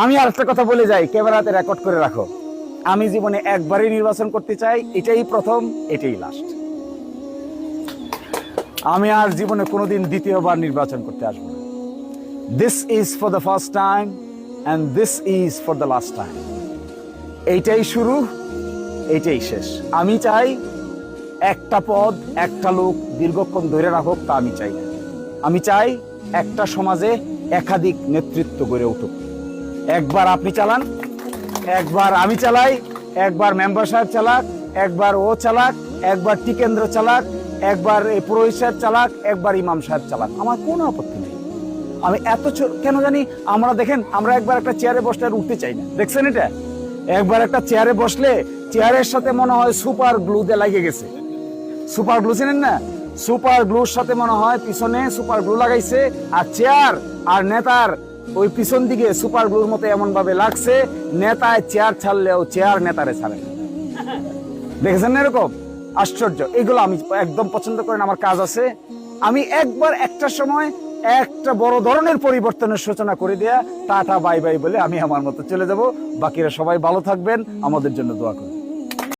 আমি আরেকটা কথা বলে যাই, ক্যামেরাতে রেকর্ড করে রাখো। আমি জীবনে একবারই নির্বাচন করতে চাই, এটাই প্রথম, এটাই লাস্ট। আমি আর জীবনে কোনোদিন দ্বিতীয়বার নির্বাচন করতে আসবো না। This is for the first time and this is for the last time. এইটাই শুরু, এইটাই শেষ। আমি চাই একটা পদ, একটা লোক দীর্ঘক্ষণ ধরে রাখুক, তা আমি চাই না। আমি চাই একটা সমাজে একাধিক নেতৃত্ব গড়ে উঠুক। একবার আপনি চালান, একবার আমি চালাই, একবার মেম্বার সাহেব চালাক, একবার ও চালাক, একবার টিকেন্দ্র চালাক, একবার এই পুরোহিত সাহেব চালাক, একবার ইমাম সাহেব চালাক, আমার কোনো আপত্তি নেই। আমি এত কেন জানি, আমরা দেখেন, আমরা একবার একটা চেয়ারে বসলে আর উঠতে চাই না, দেখছেন এটা? একবার একটা চেয়ারে বসলে চেয়ারের সাথে মনে হয় সুপার গ্লু দিয়ে লাগিয়ে গেছে। সুপার গ্লু চেনেন না? সুপার গ্লুর সাথে মনে হয় পিছনে সুপার গ্লু লাগাইছে, আর চেয়ার আর নেতার ওই পিছন দিকে সুপার গ্লুর মতো এমন ভাবে লাগছে, নেতায় চেয়ার ছাড়লেও চেয়ার নেতারে ছাড়ে না। দেখেছেন না এরকম? আশ্চর্য। এগুলো আমি একদম পছন্দ করি না, আমার কাজ আছে। আমি একবার একটা সময় একটা বড় ধরনের পরিবর্তনের সূচনা করে দেয়া, টাটা বাই বাই বলে আমি আমার মতো চলে যাব। বাকিরা সবাই ভালো থাকবেন, আমাদের জন্য দোয়া করবেন।